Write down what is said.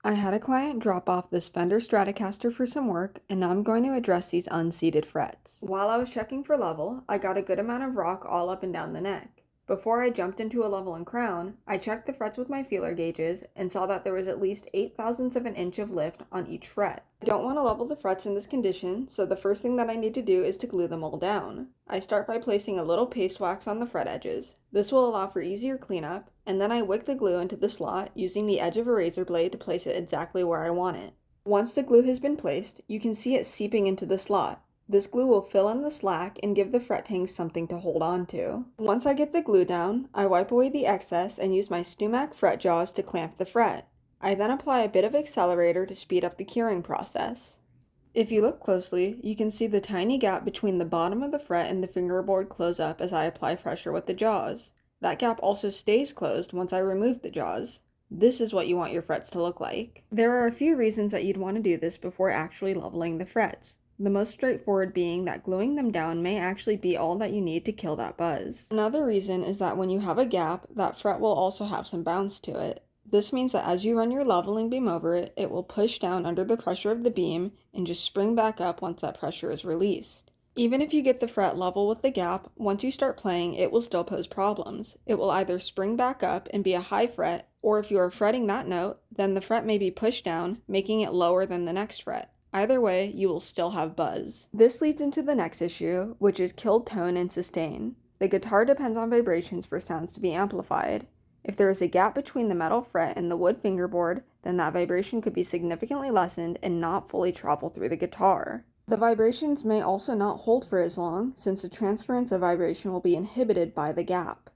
I had a client drop off this Fender Stratocaster for some work, and now I'm going to address these unseated frets. While I was checking for level, I got a good amount of rock all up and down the neck. Before I jumped into a level and crown, I checked the frets with my feeler gauges and saw that there was at least 0.08 of an inch of lift on each fret. I don't want to level the frets in this condition, so the first thing that I need to do is to glue them all down. I start by placing a little paste wax on the fret edges. This will allow for easier cleanup, and then I wick the glue into the slot using the edge of a razor blade to place it exactly where I want it. Once the glue has been placed, you can see it seeping into the slot. This glue will fill in the slack and give the fret hangs something to hold on to. Once I get the glue down, I wipe away the excess and use my Stumac fret jaws to clamp the fret. I then apply a bit of accelerator to speed up the curing process. If you look closely, you can see the tiny gap between the bottom of the fret and the fingerboard close up as I apply pressure with the jaws. That gap also stays closed once I remove the jaws. This is what you want your frets to look like. There are a few reasons that you'd want to do this before actually leveling the frets. The most straightforward being that gluing them down may actually be all that you need to kill that buzz. Another reason is that when you have a gap, that fret will also have some bounce to it. This means that as you run your leveling beam over it, it will push down under the pressure of the beam and just spring back up once that pressure is released. Even if you get the fret level with the gap, once you start playing, it will still pose problems. It will either spring back up and be a high fret, or if you are fretting that note, then the fret may be pushed down, making it lower than the next fret. Either way, you will still have buzz. This leads into the next issue, which is killed tone and sustain. The guitar depends on vibrations for sounds to be amplified. If there is a gap between the metal fret and the wood fingerboard, then that vibration could be significantly lessened and not fully travel through the guitar. The vibrations may also not hold for as long, since the transference of vibration will be inhibited by the gap.